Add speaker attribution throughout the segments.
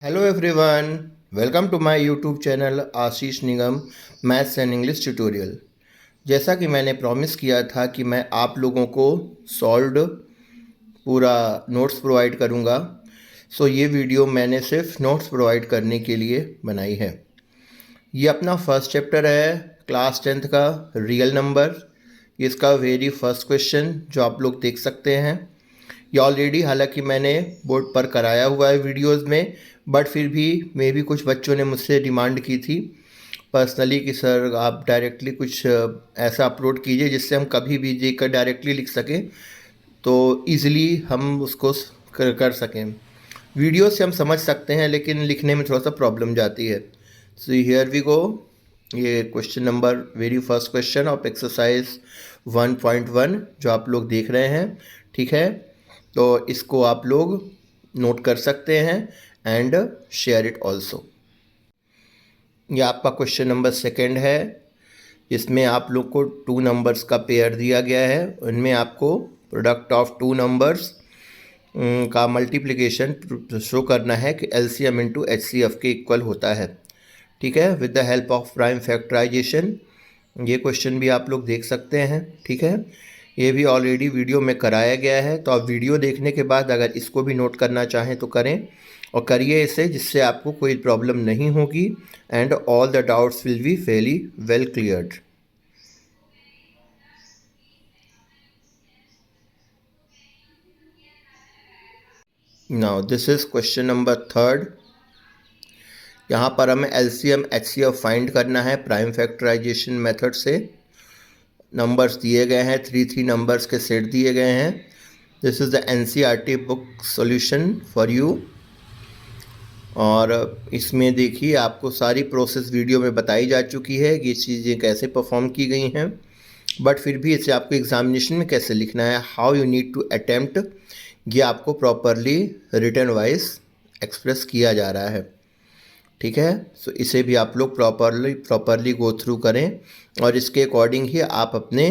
Speaker 1: Hello everyone, welcome to my YouTube channel Ashish Nigam maths and English tutorial. जैसा कि मैंने promise किया था कि मैं आप लोगों को सॉल्व्ड पूरा नोट्स प्रोवाइड करूंगा। ये वीडियो मैंने सिर्फ नोट्स प्रोवाइड करने के लिए बनाई है। ये अपना फर्स्ट चैप्टर है क्लास 10th का रियल नंबर। इसका वेरी फर्स्ट क्वेश्चन जो आप लोग देख सकते हैं, ये ऑलरेडी हालांकि मैंने बोर्ड पर कराया हुआ है वीडियोस में, बट फिर भी मे भी कुछ बच्चों ने मुझसे डिमांड की थी पर्सनली कि सर आप डायरेक्टली कुछ ऐसा अपलोड कीजिए जिससे हम कभी भी देखकर डायरेक्टली लिख सकें, तो इजीली हम उसको कर सकें। वीडियो से हम समझ सकते हैं लेकिन लिखने में थोड़ा सा प्रॉब्लम जाती है। So here we go. ये question number very first question of exercise 1.1 जो आप लोग देख रहे हैं, ठीक है। तो इसको आप लोग नोट कर सकते हैं एंड शेयर इट ऑल्सो। ये आपका क्वेश्चन नंबर सेकंड है। इसमें आप लोग को टू नंबर्स का पेयर दिया गया है। उनमें आपको प्रोडक्ट ऑफ टू नंबर्स का मल्टीप्लिकेशन शो करना है कि एलसीएम इंटू एचसीएफ के इक्वल होता है, ठीक है, with the help of prime factorisation. ये क्वेश्चन भी आप लोग देख सकते हैं, ठीक है। ये भी ऑलरेडी वीडियो में कराया गया है, तो आप वीडियो देखने के बाद अगर इसको भी नोट करना चाहें तो करें और करिए इसे, जिससे आपको कोई प्रॉब्लम नहीं होगी and all the doubts will be fairly well cleared. Now this is question number third. यहाँ पर हमें एलसीएम एचसीएफ फाइंड करना है प्राइम फैक्टराइजेशन मेथड से। नंबर्स दिए गए हैं, थ्री नंबर्स के सेट दिए गए हैं। This is the NCERT book solution for you. और इसमें देखिए आपको सारी प्रोसेस वीडियो में बताई जा चुकी है कि ये चीज़ें कैसे परफॉर्म की गई हैं, बट फिर भी इसे आपको एग्जामिनेशन में कैसे लिखना है, how you need to attempt, ये आपको प्रॉपरली रिटन वाइज एक्सप्रेस किया जा रहा है, ठीक है। सो इसे भी आप लोग प्रॉपरली गो थ्रू करें और इसके अकॉर्डिंग ही आप अपने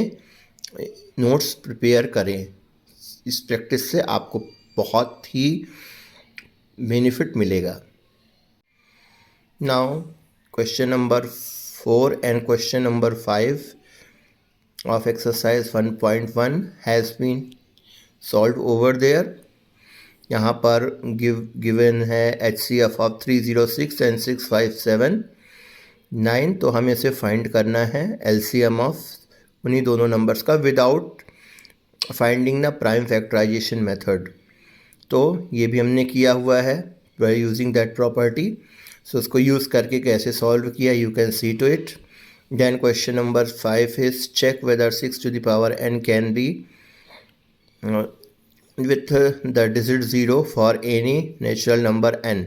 Speaker 1: नोट्स प्रिपेयर करें। इस प्रैक्टिस से आपको बहुत ही बेनिफिट मिलेगा। Now question number 4 and question number 5 of exercise 1.1 has been solved over there. यहाँ पर गिवन है HCF ऑफ 306 एंड 657 9, तो हमें इसे फाइंड करना है LCM ऑफ उन्हीं दोनों नंबर्स का without finding the prime factorisation method. तो ये भी हमने किया हुआ है by using that property. So उसको यूज़ करके कैसे सॉल्व किया, you can see to it. Then question number 5 is check whether 6 to the power n can be with the digit 0 for any natural number n.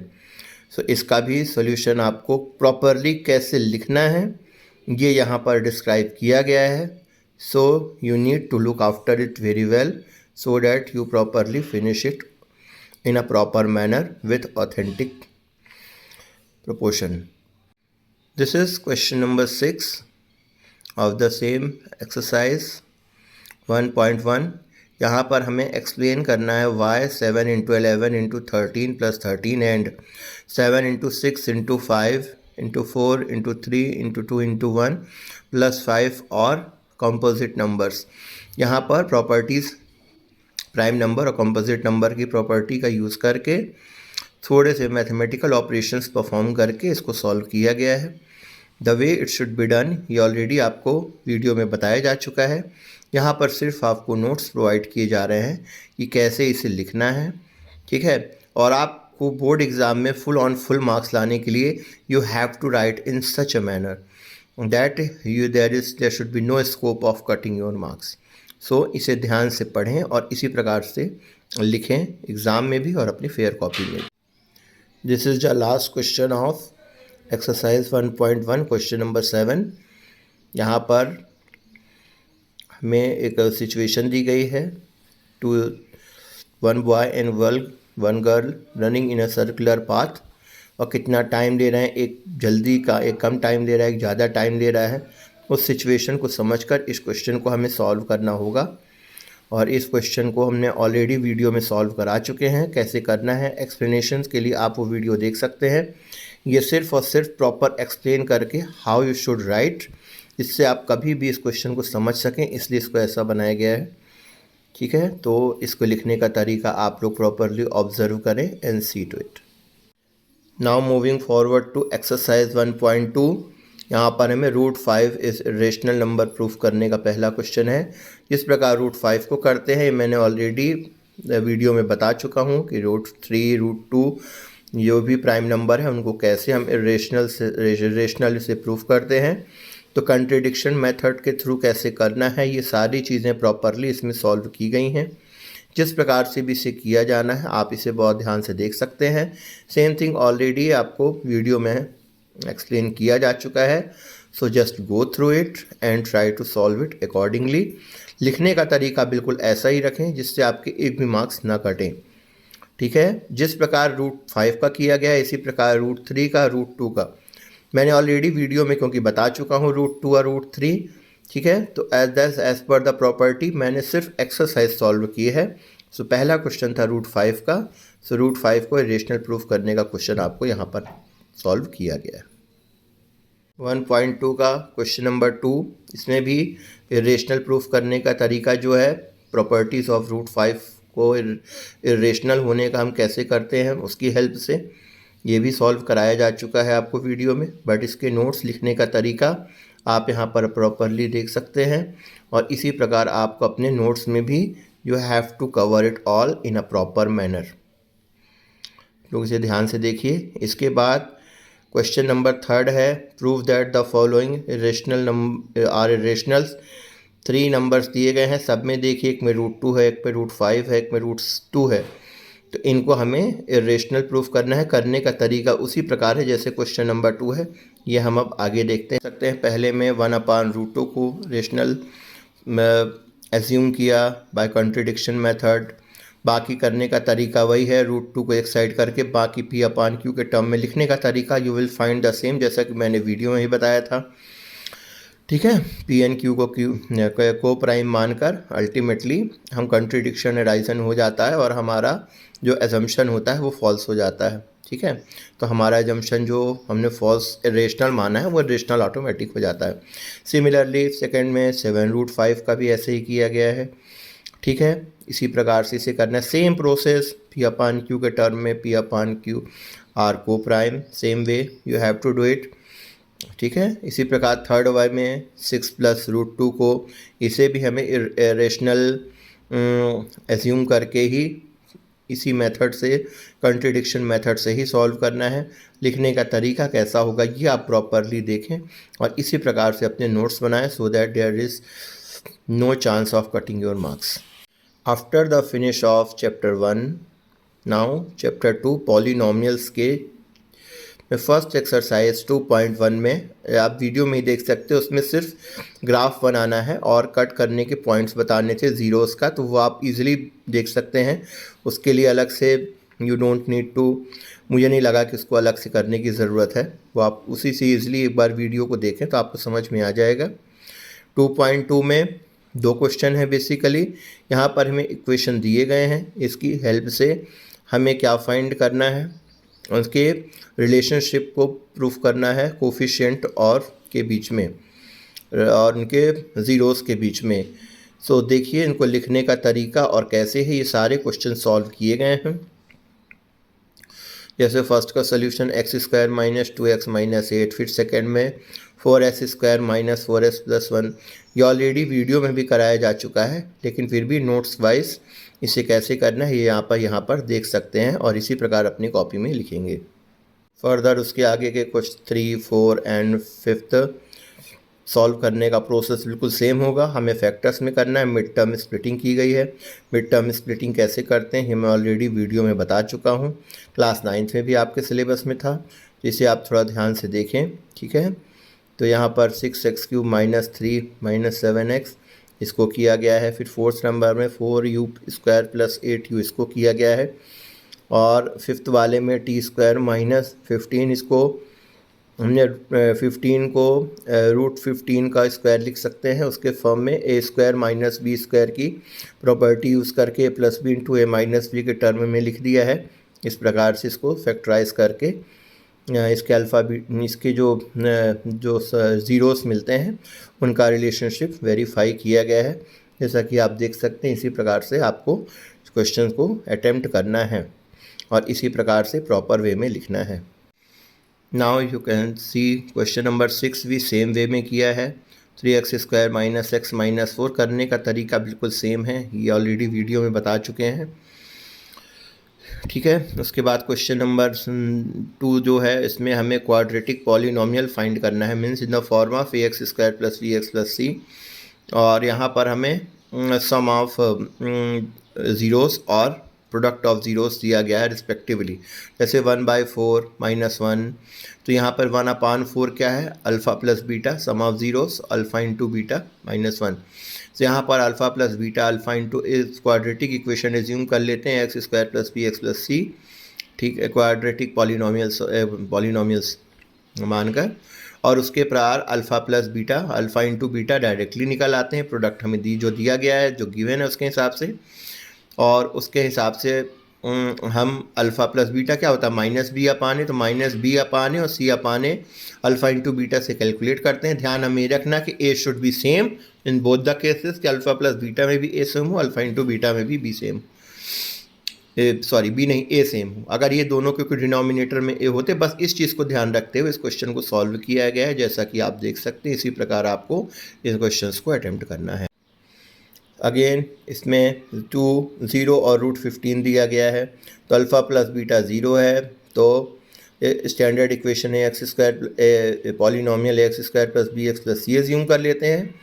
Speaker 1: So इसका भी solution आपको properly कैसे लिखना है ये यहाँ पर describe किया गया है। So you need to look after it very well so that you properly finish it in a proper manner with authentic proportion. This is question number 6 of the same exercise 1.1। यहाँ पर हमें explain करना है why 7 into 11 into 13 plus 13 and 7 into 6 into 5 into 4 into 3 into 2 into 1 plus 5 और composite numbers. यहाँ पर properties prime number और composite number की प्रॉपर्टी का यूज़ करके थोड़े से मैथमेटिकल ऑपरेशंस परफॉर्म करके इसको सॉल्व किया गया है। The way it should be done ये ऑलरेडी आपको वीडियो में बताया जा चुका है। यहाँ पर सिर्फ आपको नोट्स प्रोवाइड किए जा रहे हैं कि कैसे इसे लिखना है, ठीक है। और आपको बोर्ड एग्ज़ाम में फुल ऑन फुल मार्क्स लाने के लिए you have to write in such a manner that there should be no scope of cutting your marks. So इसे ध्यान से पढ़ें और इसी प्रकार से लिखें एग्ज़ाम में भी और अपनी फेयर कॉपी में भी। This is the last question of exercise 1.1 question number 7। यहाँ पर हमें एक सिचुएशन दी गई है, two one boy and one girl running in a circular path, और कितना टाइम ले रहे हैं, एक जल्दी का, एक कम टाइम ले रहा है, एक ज़्यादा टाइम ले रहा है। उस सिचुएशन को समझकर इस क्वेश्चन को हमें सॉल्व करना होगा। और इस क्वेश्चन को हमने ऑलरेडी वीडियो में सॉल्व करा चुके हैं। कैसे करना है एक्सप्लेनेशन के लिए आप वो वीडियो देख सकते हैं। ये सिर्फ और सिर्फ प्रॉपर एक्सप्लेन करके हाउ यू शुड राइट, इससे आप कभी भी इस क्वेश्चन को समझ सकें, इसलिए इसको ऐसा बनाया गया है। ठीक है, तो इसको लिखने का तरीका आप लोग प्रॉपरली ऑब्जर्व करें and see to it. Now moving forward to exercise 1.2। यहाँ पर हमें √5 इस रेशनल नंबर प्रूफ करने का पहला क्वेश्चन है। इस प्रकार √5 को करते हैं मैंने ऑलरेडी वीडियो में बता चुका हूँ कि √3 √2 जो भी प्राइम नंबर है उनको कैसे हम रेशनल से प्रूफ करते हैं। तो कंट्रडिक्शन मेथड के थ्रू कैसे करना है, ये सारी चीज़ें प्रॉपरली इसमें सॉल्व की गई हैं। जिस प्रकार से भी इसे किया जाना है आप इसे बहुत ध्यान से देख सकते हैं। सेम थिंग ऑलरेडी आपको वीडियो में एक्सप्लेन किया जा चुका है। So just go through it and try to solve it accordingly. लिखने का तरीका बिल्कुल ऐसा ही रखें जिससे आपके एक भी मार्क्स ना कटें। ठीक है, जिस प्रकार √5 का किया गया है इसी प्रकार √3 का, √2 का मैंने ऑलरेडी वीडियो में क्योंकि बता चुका हूँ √2 और √3। ठीक है, तो एज पर द प्रॉपर्टी मैंने सिर्फ एक्सरसाइज सॉल्व की है। सो पहला क्वेश्चन था √5 का। सो √5 को रेशनल प्रूफ करने का क्वेश्चन आपको यहाँ पर सॉल्व किया गया है। 1.2 का क्वेश्चन नंबर 2, इसमें भी रेशनल प्रूफ करने का तरीका जो है, प्रॉपर्टीज ऑफ √5 को इरेशनल होने का हम कैसे करते हैं उसकी हेल्प से, ये भी सॉल्व कराया जा चुका है आपको वीडियो में। बट इसके नोट्स लिखने का तरीका आप यहाँ पर प्रॉपरली देख सकते हैं और इसी प्रकार आपको अपने नोट्स में भी you have to cover it all in a proper manner. लोग इसे ध्यान से देखिए। इसके बाद क्वेश्चन नंबर 3 है, prove that the following irrational number are irrationals. 3 numbers दिए गए हैं, सब में देखिए एक में √2 है, एक में √5 है, एक में √2 है। तो इनको हमें इरेशनल प्रूफ करना है। करने का तरीका उसी प्रकार है जैसे क्वेश्चन नंबर 2 है, ये हम अब आगे देखते सकते हैं। पहले में 1/√2 को रेशनल एज्यूम किया बाय कॉन्ट्रडिक्शन मेथड। बाकी करने का तरीका वही है, √2 को एक साइड करके बाकी P/Q के टर्म में लिखने का तरीका you will find the same, जैसा कि मैंने वीडियो में ही बताया था। ठीक है, P/Q को को प्राइम मानकर अल्टीमेटली हम कंट्रडिक्शन एराइजन हो जाता है और हमारा जो एजम्पशन होता है वो फॉल्स हो जाता है। ठीक है, तो हमारा एजम्पशन जो हमने फॉल्स रेशनल माना है वो रेशनल ऑटोमेटिक हो जाता है। सिमिलरली सेकंड में 7√5 का भी ऐसे ही किया गया है। ठीक है, इसी प्रकार से इसे करना है। सेम प्रोसेस P/Q के टर्म में P/Q are coprime, same way you have to do it. ठीक है, इसी प्रकार थर्ड वाई में 6 + √2 को इसे भी हमें रेशनल एज्यूम करके ही इसी मेथड से, कंट्रडिक्शन मेथड से ही सॉल्व करना है। लिखने का तरीका कैसा होगा ये आप प्रॉपरली देखें और इसी प्रकार से अपने नोट्स बनाएं so that there is no chance of cutting your marks. After the finish of chapter 1, now chapter 2 polynomials के फर्स्ट एक्सरसाइज 2.1 में आप वीडियो में ही देख सकते हो, उसमें सिर्फ ग्राफ बनाना है और कट करने के पॉइंट्स बताने थे ज़ीरोज़ का, तो वो आप इजीली देख सकते हैं। उसके लिए अलग से यू डोंट नीड टू, मुझे नहीं लगा कि उसको अलग से करने की ज़रूरत है, वो आप उसी से ईज़िली एक बार वीडियो को देखें तो आपको समझ में आ जाएगा। 2.2 में 2 क्वेश्चन है बेसिकली। यहाँ पर हमें इक्वेशन दिए गए हैं, इसकी हेल्प से हमें क्या फाइंड करना है, उसके रिलेशनशिप को प्रूफ करना है कोफिशिएंट और के बीच में और उनके ज़ीरोज़ के बीच में। सो देखिए इनको लिखने का तरीका और कैसे है, ये सारे क्वेश्चन सॉल्व किए गए हैं। जैसे फर्स्ट का सोल्यूशन x² - 2x - 8, फिर सेकेंड में 4s² - 4s + 1, ये ऑलरेडी वीडियो में भी कराया जा चुका है, लेकिन फिर भी नोट्स वाइज इसे कैसे करना है ये यहाँ पर देख सकते हैं और इसी प्रकार अपनी कॉपी में लिखेंगे। फर्दर उसके आगे के क्वेश्चन 3, 4 एंड 5 सॉल्व करने का प्रोसेस बिल्कुल सेम होगा। हमें फैक्टर्स में करना है। मिड टर्म स्प्लिटिंग की गई है। मिड टर्म स्प्लिटिंग कैसे करते हैं ये मैं ऑलरेडी वीडियो में बता चुका हूँ, क्लास 9th में भी आपके सिलेबस में था, जिसे आप थोड़ा ध्यान से देखें। ठीक है, तो यहाँ पर 6x³ - 3 - 7x इसको किया गया है। फिर 4th नंबर में 4u² + 8u इसको किया गया है और 5th वाले में t² - 15 इसको हमने 15 को √15 का स्क्वायर लिख सकते हैं उसके फॉर्म में a² माइनस b² की प्रॉपर्टी यूज़ करके +b into a minus B के टर्म में लिख दिया है। इस प्रकार से इसको फैक्टराइज करके इसके इसके जो ज़ीरोस मिलते हैं उनका रिलेशनशिप वेरीफाई किया गया है। जैसा कि आप देख सकते हैं, इसी प्रकार से आपको क्वेश्चन को अटेम्प्ट करना है और इसी प्रकार से प्रॉपर वे में लिखना है। Now you can C question number 6 भी सेम वे में किया है। 3x² माइनस x माइनस 4 करने का तरीका बिल्कुल सेम है, ये ऑलरेडी वीडियो में बता चुके हैं। ठीक है, उसके बाद क्वेश्चन नंबर 2 जो है इसमें हमें क्वाड्रेटिक पॉलिनोमियल फाइंड करना है, means in the form of ax² plus bx plus c। और यहाँ पर हमें सम ऑफ ज़ीरोस और प्रोडक्ट ऑफ ज़ीरोस दिया गया है रिस्पेक्टिवली। जैसे 1/4 -1, तो यहाँ पर 1/4 क्या है, alpha plus beta, sum of zeros alpha into beta -1। तो यहाँ पर alpha plus beta alpha into इस क्वाड्रेटिक इक्वेशन एज्यूम कर लेते हैं x² plus bx plus c। ठीक है, क्वाड्रेटिक पॉलिनोमियल्स मानकर, और उसके प्रार alpha plus beta alpha into beta directly निकल आते हैं। प्रोडक्ट हमें जो दिया गया है, जो गिवन है उसके हिसाब से, और उसके हिसाब से हम अल्फ़ा प्लस बीटा क्या होता है -b/a, तो -b/a और c/a अल्फ़ा इंटू बीटा से कैलकुलेट करते हैं। ध्यान हमें रखना कि a should be same in both the cases, कि अल्फ़ा प्लस बीटा में भी a सेम हो, अल्फ़ा इंटू बीटा में भी b सेम, b नहीं a सेम हो। अगर ये दोनों के डिनोमिनेटर में a होते, बस इस चीज़ को ध्यान रखते हुए इस क्वेश्चन को सॉल्व किया गया है। जैसा कि आप देख सकते हैं, इसी प्रकार आपको इस क्वेश्चन को अटेम्प्ट करना है। अगेन इसमें 2, 0 और √15 दिया गया है, तो अल्फ़ा प्लस बीटा 0 है, तो स्टैंडर्ड इक्वेशन है x² polynomial x² plus bx plus c assume कर लेते हैं।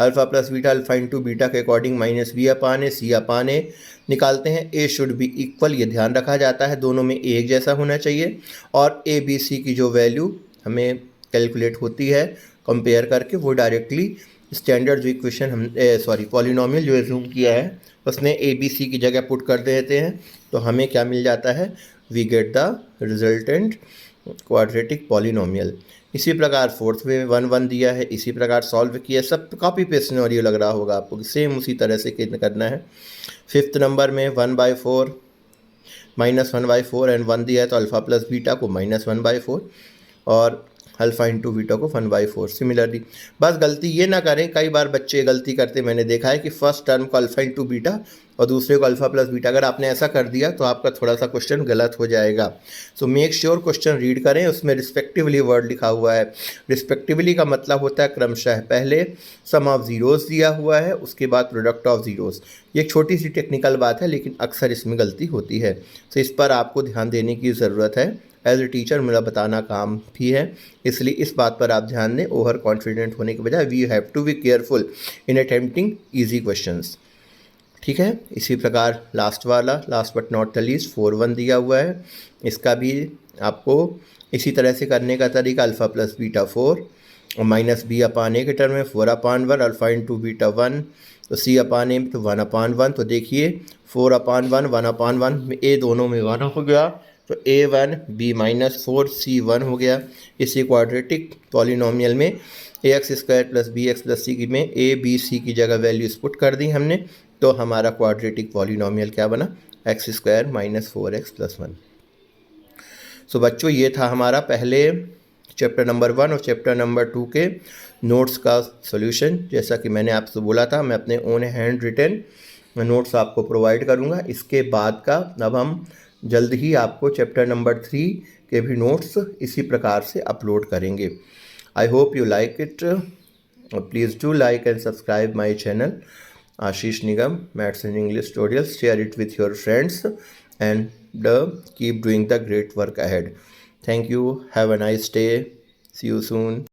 Speaker 1: Alpha plus beta alpha into beta के अकॉर्डिंग -b/a c/a निकालते हैं। a शुड बी इक्वल, ये ध्यान रखा जाता है, दोनों में एक जैसा होना चाहिए। और a b c की जो वैल्यू हमें कैलकुलेट होती है कंपेयर करके, वो डायरेक्टली स्टैंडर्ड जो इक्वेशन हम पॉलिनोमियल जो एज्यूम किया है उसने a b c की जगह पुट कर देते हैं, तो हमें क्या मिल जाता है, we get the resultant quadratic polynomial. इसी प्रकार फोर्थ में 1 1 दिया है, इसी प्रकार सॉल्व किया। सब कॉपी पेस्ट सिनेरियो लग रहा होगा आपको, सेम उसी तरह से करना है। फिफ्थ नंबर में 1/4 -1/4 एंड 1 दिया है, तो अल्फ़ा प्लस बीटा को -1/4 और अल्फ़ा इंटू बीटा को 1/4। सिमिलरली बस गलती ये ना करें, कई बार बच्चे गलती करते मैंने देखा है कि फर्स्ट टर्म को अल्फ़ा इंटू बीटा और दूसरे को अल्फ़ा प्लस बीटा, अगर आपने ऐसा कर दिया तो आपका थोड़ा सा क्वेश्चन गलत हो जाएगा। So make sure question read करें, उसमें रिस्पेक्टिवली वर्ड लिखा हुआ है। रिस्पेक्टिवली का मतलब होता है क्रमशः, पहले सम ऑफ ज़ीरोज़ दिया हुआ है, उसके बाद प्रोडक्ट ऑफ ज़ीरोज़। ये एक छोटी सी टेक्निकल बात है, लेकिन अक्सर इसमें गलती होती है, तो इस पर आपको ध्यान देने की ज़रूरत है। एज ए टीचर मेरा बताना काम भी है, इसलिए इस बात पर आप ध्यान दें। ओवर कॉन्फिडेंट होने के बजाय we have to be careful in attempting easy questions. ठीक है, इसी प्रकार last but not the least 4 1 दिया हुआ है, इसका भी आपको इसी तरह से करने का तरीका, अल्फ़ा प्लस बीटा 4 और -b/a के टर्म में 4/1 अल्फ़ा इंटू बीटा 1, तो c/a तो 1/1। तो देखिए 4/1 1/1 में a दोनों में 1 हो गया, तो a1 b-4 c1 हो गया। इसी क्वाड्रेटिक पॉलिनोमियल में ax² plus bx plus c में a b c की जगह वैल्यूज पुट कर दी हमने, तो हमारा क्वाड्रेटिक पॉलिनोमियल क्या बना, x² -4x + 1। सो बच्चों, ये था हमारा पहले चैप्टर नंबर 1 और चैप्टर नंबर 2 के नोट्स का सॉल्यूशन। जैसा कि मैंने आपसे बोला था, मैं अपने ओन हैंड रिटन नोट्स आपको प्रोवाइड करूँगा। इसके बाद का अब हम जल्द ही आपको चैप्टर नंबर 3 के भी नोट्स इसी प्रकार से अपलोड करेंगे। I hope you like it. Please do like and subscribe my channel Ashish Nigam maths and English tutorials. Share it with your friends and keep doing the great work ahead. Thank you. Have a nice day. See you soon.